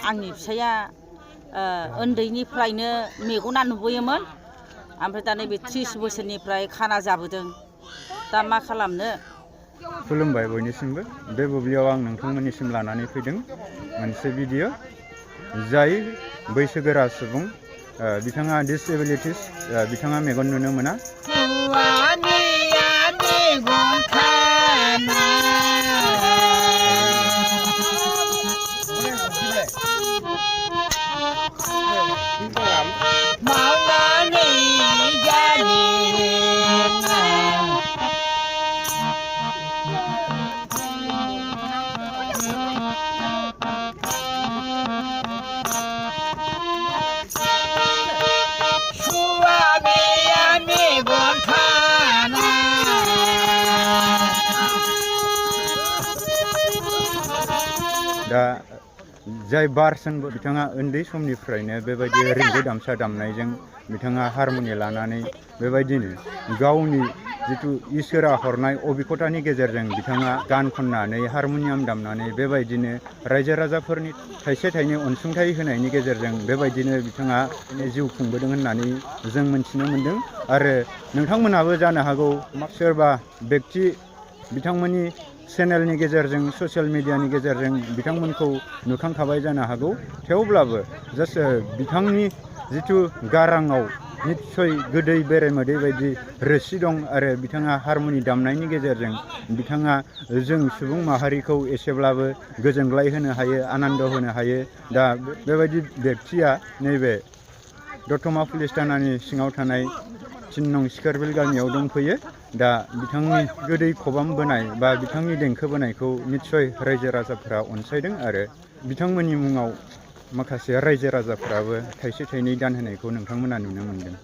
आंनि फिसाया उन्दैनिफ्रायनो मेगना नुबोयोमोन ओमफ्राय दा नैबे 30 बोसोरनिफ्राय खाना जाबोदों दा मा खालामनो खुलुमबाय बयनिसिमबो बे बुब्लियाव आं नोंथांमोननिसिम लानानै फैदों मोनसे भिडिअ जाय बैसोगोरा सुबुं बिथाङा डिसेबिलिटिस बिथाङा मेगन नुनो मोना दा जाय बारसन बिथाङा उन्दै समनिफ्रायनो बेबायदि रिंगु दामसा दामनायजों बिथाङा हारमनि लानानै बेबायदिनो गावनि जिथु इसोरा हरनाय अबिखथानि गेजेरजों बिथाङा गान खननानै हारमनियाम दामनानै बेबायदिनो रायजो राजाफोरनि थाइसे थाइनै अनसुंथाइ होनायनि गेजेरजों बेबायदिनो बिथाङा जिउ खुंबोदों होननानै जों मोनथिनो मोन्दों आरो नोंथांमोनहाबो जानो हागौ सोरबा बेक्ति बिथांमोननि चेनेलनि गेजेरजों ससियेल मिडियानि गेजेरजों बिथांमोनखौ नुखांखाबाय जानो हागौ थेवब्लाबो जास्ट बिथांनि जिथु गाराङाव निस्सय गोदै बेरेमोदै बायदि रोसि दं आरो बिथाङा हारमनि दामनायनि गेजेरजों बिथाङा जों सुबुं माहारिखौ एसेब्लाबो गोजोनग्लाय होनो हायो आनन्द होनो हायो दा बेबायदि बेक्तिया नैबे दतमा पुलिस थानानि सिङाव थानाय 3 नं सिखारबिल गामियाव दंफैयो दा बिथांनि गोदै खबाम बोनाय बा बिथांनि देंखो बोनायखौ निस्सय रायजो राजाफोरा अनसायदों आरो बिथांमोननि मुङाव माखासे रायजो राजाफोराबो थाइसे थाइनै दान होनायखौ नोंथांमोना नुनो मोनदों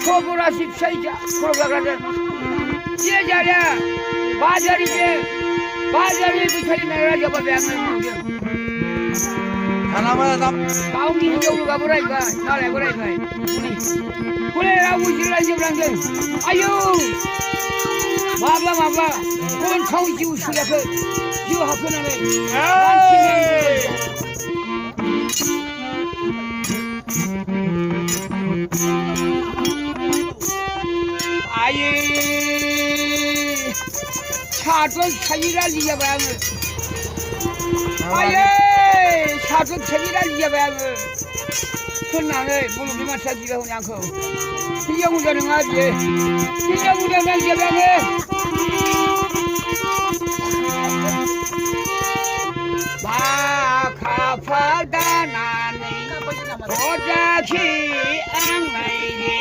Sobrasi psayca programlar. Dia jadi bazari bukan negara jawab yang mungkin. Kenapa tak? Kau ni jauh lu kaburai kai, nalai kaburai kai. Boleh aku jalan jalan je. Ayo, mabla, kau tahu jiu sudah ke, jiu apa nanti? 사전 천이라 이겨봐야 돼. 아예 사전 천이라 이겨봐야 돼. 그나네 물기만 사기가 그냥 그. 이영우자는 아지. 이영우자는 이겨봐야 돼. 마카파다 나네. 오자키 안마이게.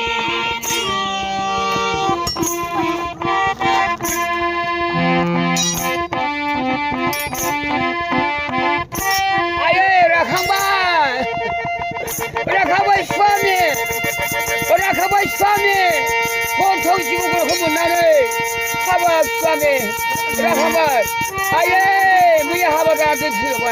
Swami, bontong jiwa kamu nane, haba Swami, rahaba, aye, muya haba dah tu siapa?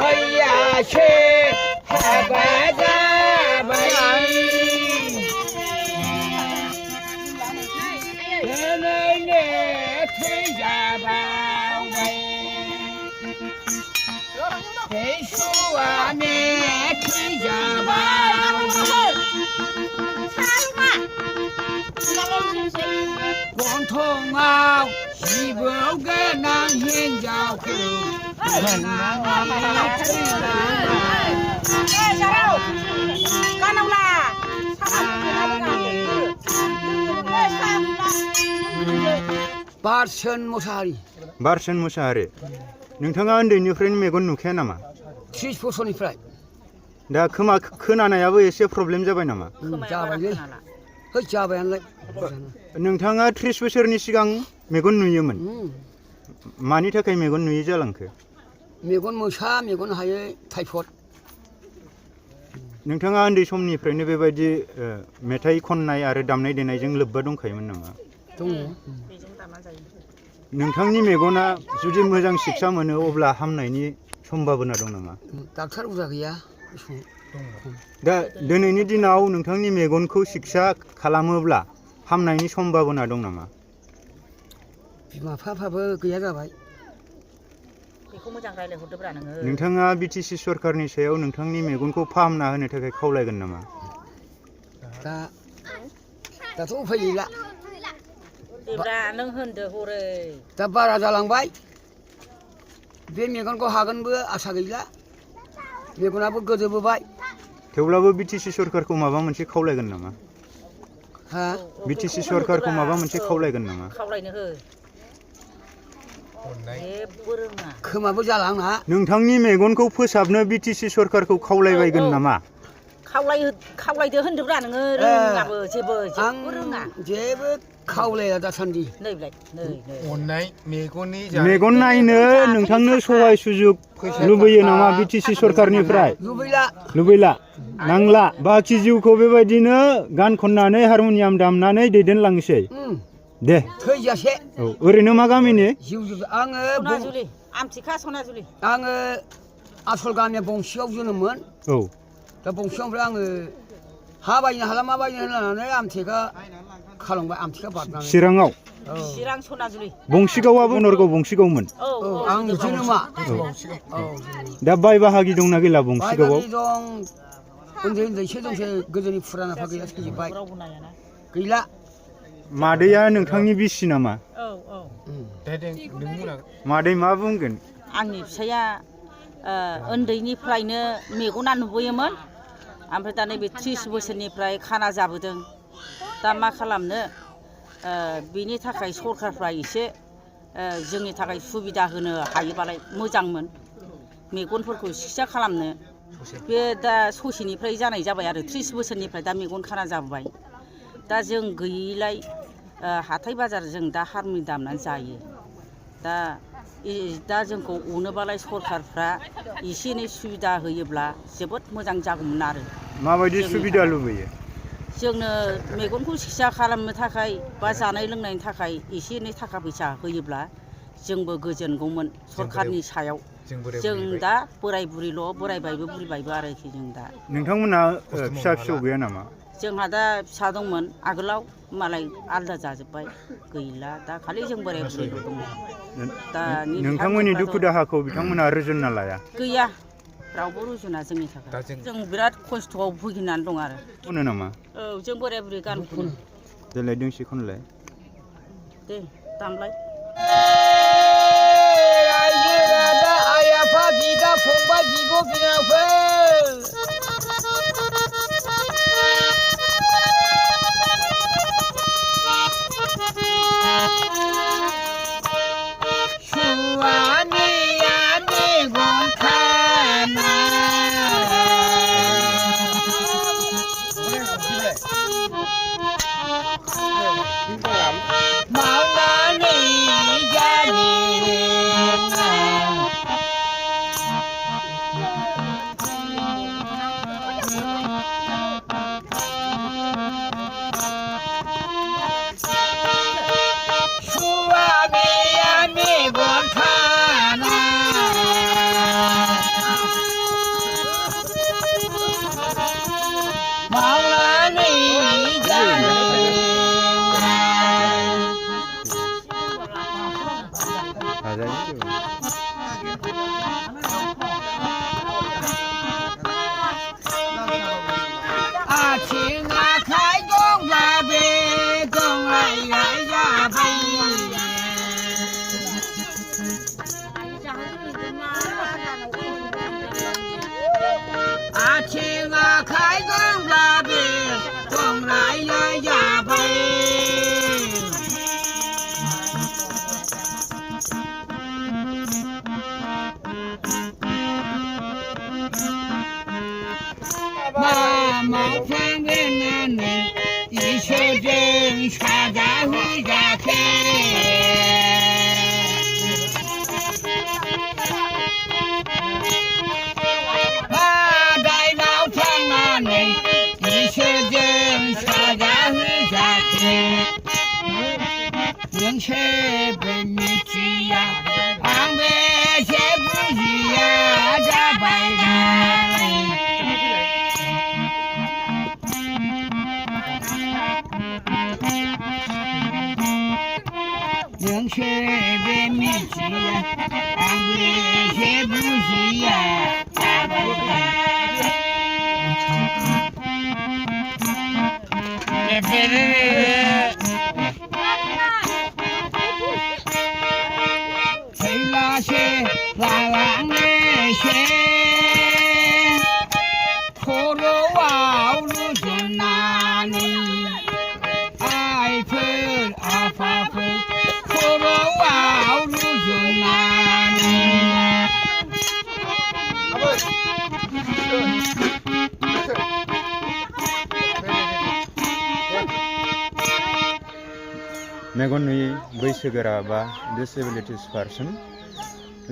Muya she haba dah bayi. Ibu kenang hinjauku Barsen Mosari बारसन Mushahary नोंथाङा उन्दैनिफ्रायनो मेगन नुखाया नामा 30 बोसोरनिफ्राय दा खोमा खोनानायाबो एसे problem जाबाय नामा जाबायलै है जाबायानोलाय नोंथाङा 30 बोसोरनि सिगां मेगन नुयोमोन मानि थाखाय मेगन नुयै जालांखो मेगन मोसा मेगन हायै टाइफड नोंथाङा उन्दै समनिफ्रायनो बेबायदि मेथाइ खननाय आरो दामनाय देनायजों लोब्बा दंखायोमोन नामा दङ नोंथांनि मेगना जुदि मोजां सिकित्सा मोनो अब्ला हामनायनि सम्भाबना दं नामा डाक्टार बुरजा गैया दा दिनैनि दिनाव नोंथांनि मेगनखौ सिकित्सा खालामोब्ला हामनायनि सम्भाबना दं नामा बिमा बिफाफ्राबो गैया जाबाय बेखौ मोजां रायलायहरदोब्रा नोङो नोंथाङा बिटिसि सरकारनि सायाव नोंथांनि मेगनखौ फाहामना होनो थाखाय खावलायगोन नामा दाथ' उफाय गैला देब्रा नों होनदो हरै दा बारा जालांबाय बे मेगनखौ हागोनबो आसा गैला मेगनाबो गोदोबोबाय थेवब्लाबो बिटिसि सरकारखौ माबा मोनसे खावलायगोन नामा हा बिटिसि सरकारखौ माबा मोनसे खावलायगोन नामा खावलायनो हो जेबो रोङा खोमाबो जाला आंना नोंथांनि मेगनखौ फोसाबनो बिटिसि सरकारखौ खावलायबायगोन नामा खावलायदो होनदोब्रा नोङो रोङाबो जेबो रोङा जेबो खावलाया दासान्दि अननाय मेगन नायनो नोंथांनो सहाय सुजुग लुबैयो नामा बिटिसि सरकारनिफ्राय लुबैला नांला बाखि जिउखौ बेबायदिनो गान खननानै हारमनियाम दामनानै दैदेनलांसै दे थैजासे औ ओरैनो मा गामिनि आङो सनाजुलि आमथिखा सनाजुलि आङो आसल गामिया बंसियाव जोनोममोन औ दा बंसियावनिफ्राय आङो हा बायनो हाला मा बायनो होननानै आमथेखा खालामबाय आमथेखा बारनानै चिराङाव चिरां सनाजुलि बंसिगावआबो नरगाव बंसिगावमोन आं जोनोमा दा बाय बाहागि दंना गैला बंसिगावआव दं उन्दै उन्दैसो दंसै गोदोनि फुरानाफ्रा गैला थैजोब्बाय गैला मादैया नोंथांनि बिसि नामा मादै मा बुंगोन आंनि फिसाया उन्दैनिफ्रायनो मेगना नुबोयोमोन ओमफ्राय दा नैबे 30 बोसोरनिफ्राय खाना जाबोदों दा मा खालामनो बिनि थाखाय सरकारफ्रा एसे जोंनि थाखाय सुबिदा होनो हायोबालाय मोजांमोन मेगनफोरखौ सिकित्सा खालामनो बे दा ससेनिफ्राय जानाय जाबाय आरो 30 बोसोरनिफ्राय दा मेगन खाना जाबोबाय दा जों गैयिलाय हाथाय बाजार जों दा हारमनि दामनानै जायो दा जोंखौ अनोबालाय सरकारफ्रा एसे एनै सुबिदा होयोब्ला जोबोद मोजां जागौमोन आरो माबायदि सुबिदा लुबैयो जोंनो मेगनखौ सिकित्सा खालामनो थाखाय बा जानाय लोंनायनि थाखाय एसे एनै थाखा फैसा होयोब्ला जोंबो गोजोनगौमोन सरकारनि सायाव जों दा बोराय बुरिल' बोरायबायबो बुरिबायबो आरोखि जों दा नोंथांमोना फिसा फिसौ गैया नामा जोंहा दा फिसा दंमोन आगोलाव मालाय आलदा जाजोब्बाय गैला दा खालि जों बोराय बुरैल' दङ दा नोंथांमोननि दुखु दाहाखौ बिथांमोना रुजुनना लाया गैया रावबो रुजुना जोंनि थाखाय जों बिराद खस्थ'आव भुगिनानै दं आरो खनो नामा औ जों बोराय बुरै गान खनो देलाय दोंसे खनलाय दे दामलाय रायजो राजा आइ आफा बिदा फंबाय बिब' बिनानावफोर बेनानै इसोरजों साजा होजाखै दायनाव थांनानै इसोरजों साजा होजाखै नोंसोरबो मिथिया आंबो एसे बुजिया जाबाय नोंसोरबो मिथिया आंबो एसे बुजिया थैलासे लालांनोसै खर'आव रुजुननानै आइफोर आफाफोर खर'आव रुजुननानै मेगन नुयै बैसोगोरा बा डिसेबिलिटिस पार्सन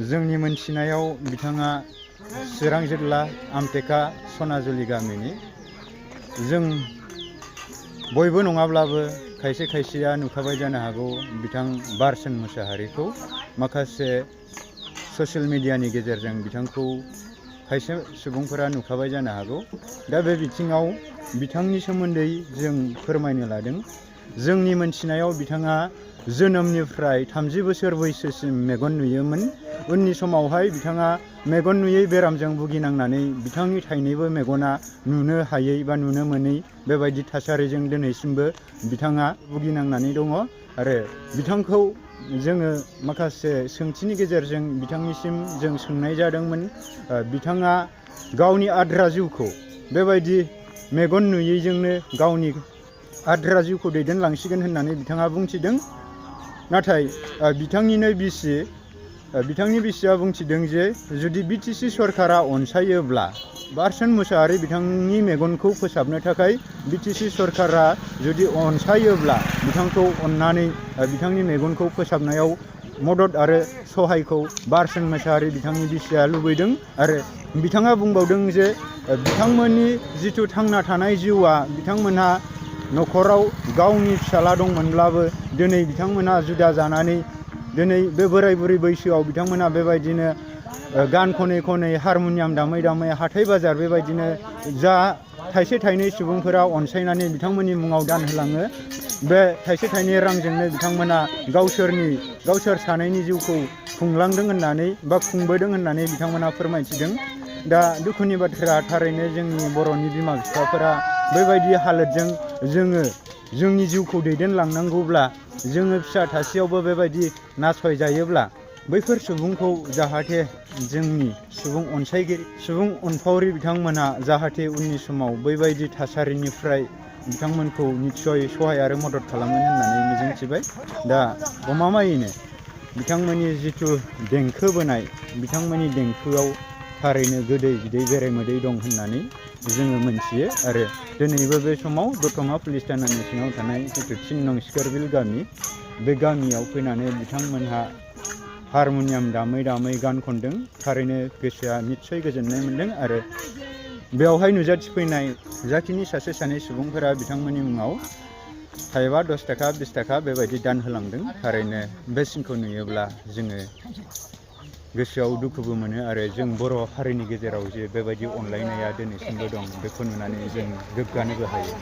जोंनि मोनथिनायाव बिथाङा चिरां जिल्ला आमटेका सनाजुलि गामिनि जों बयबो नङाब्लाबो खायसे खायसेया नुखाबाय जानो हागौ बिथां बारसन मुसाहारिखौ माखासे ससियेल मिडियानि गेजेरजों बिथांखौ खायसे सुबुंफोरा नुखाबाय जानो हागौ दा बे बिथिङाव बिथांनि सोमोन्दै जों फोरमायनो लादों जोंनि मोनथिनायाव बिथाङा जोनोमनिफ्राय 30 बोसोर बैसोसिम मेगन नुयोमोन उननि समावहाय बिथाङा मेगन नुयै बेरामजों भुगिनांनानै बिथांनि थाइनैबो मेगना नुनो हायै बा नुनो मोनै बेबायदि थासारिजों दिनैसिमबो बिथाङा भुगिनांनानै दङ आरो बिथांखौ जोङो माखासे सोंथिनि गेजेरजों बिथांनिसिम जों सोंनाय जादोंमोन बिथाङा गावनि आद्रा जिउखौ बेबायदि मेगन नुयैजोंनो गावनि आद्रा जिउखौ दैदेनलांसिगोन होननानै बिथाङा बुंथिदों नाथाय बिथांनि बिसिया बुंथिदों जे जुदि बिटिसि सरकारा अनसायोब्ला बारसन मुसाहारि बिथांनि मेगनखौ फोसाबनो थाखाय बिटिसि सरकारा जुदि अनसायोब्ला बिथांखौ अननानै बिथांनि मेगनखौ फोसाबनायाव मदद आरो सहायखौ बारसन मुसाहारि बिथांनि बिसिया लुबैदों आरो बिथाङा बुंबावदों जे बिथांमोननि जिथु थांना थानाय जिउआ बिथांमोनहा न'खराव गावनि फिसाला दंमोनब्लाबो दिनै बिथांमोनहा जुदा जानानै दिनै बे बोराय बुरै बैसोआव बिथांमोनहा बेबायदिनो गान खनै खनै हारमनियाम दामै दामै हाथाय बाजार बेबायदिनो जा थाइसे थाइनै सुबुंफोरा अनसायनानै बिथांमोननि मुङाव दान होलाङो बे थाइसे थाइनै रांजोंनो बिथांमोना गावसोर सानैनि जिउखौ खुंलांदों होननानै बा खुंबोदों होननानै बिथांमोना फोरमायथिदों दा दुखुनि बाथ्रा थारैनो जोंनि बर'नि बिमा बिफाफोरा बेबायदि हालोदजों जोंनि जिउखौ दैदेनलांनांगौब्ला जोङो फिसा थासेयावबो बेबायदि नासयजायोब्ला बैफोर सुबुंखौ जाहाथे जोंनि सुबुं अनफावरि बिथांमोना जाहाथे उननि समाव बैबायदि थासारिनिफ्राय बिथांमोनखौ निस्सय सहाय आरो मदद खालामगोन होननानै मिजिंथिबाय दा गमामायैनो बिथांमोननि जिथु देंखो बोनाय बिथांमोननि देंखोआव थारैनो गोदै बिदै बेरेमोदै दं होननानै जोङो मोनथियो आरो दिनैबो बे समाव दतमा पुलिस थानानि सिङाव थानाय जिथु 3 नं स्करबिल गामि बे गामियाव फैनानै बिथांमोनहा हारमनियाम दामै दामै गान खनदों थारैनो गोसोआ निस्सय गोजोननाय मोन्दों आरो बेवहाय नुजाथिफैनाय जाखिनि सासे सानै सुबुंफोरा बिथांमोननि मुङाव थाइबा 10 थाखा 20 थाखा बेबायदि दान होलांदों थारैनो बे सिनखौ नुयोब्ला जोङो गोसोआव दुखुबो मोनो आरो जों बर' हारिनि गेजेराव जे बेबायदि अनलायनाया दिनैसिमबो दं बेखौ नुनानै जों गोग्गानोबो हायो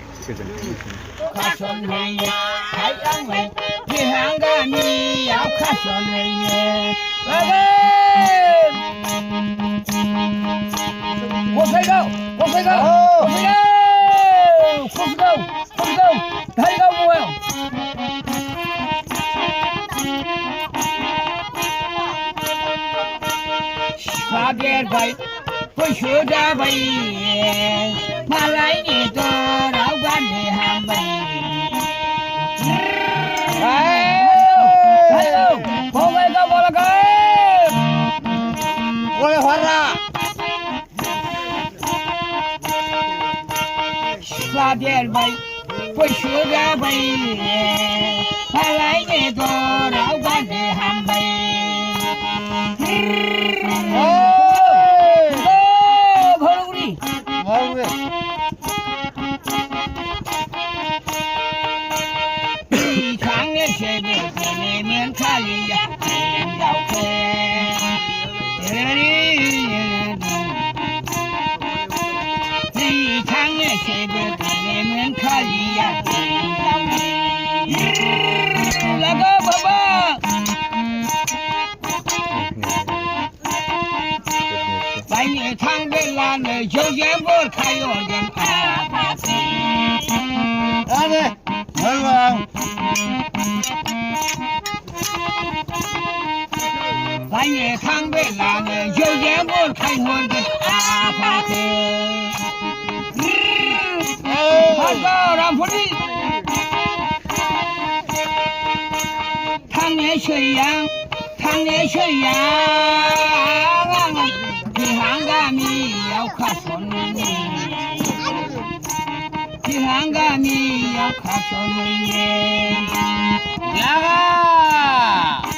देरबाय बैसो जाबाय मालायनि दराव गाननो हामबाय फंबायखौ बोलाखै गय हरा सिख्ला bay quay sữa ra bay hai lấy nghe to đảo ba để ham bay thôi đi ngồi tháng nghe xe về ngày miền khai ya giàu khe đi tháng nghe xe về ngày miền khai ya là có baba bảy ngày tháng về là nơi châu giang vô khai ở dân à ra đi ngồi vào bảy ngày tháng về là nơi châu giang vô khai nguồn dân à phá thế Hãy làm phút đi thằng nhé chơi yang thì hàng gà mi yêu khá son thì hàng gà mi yêu khá son ya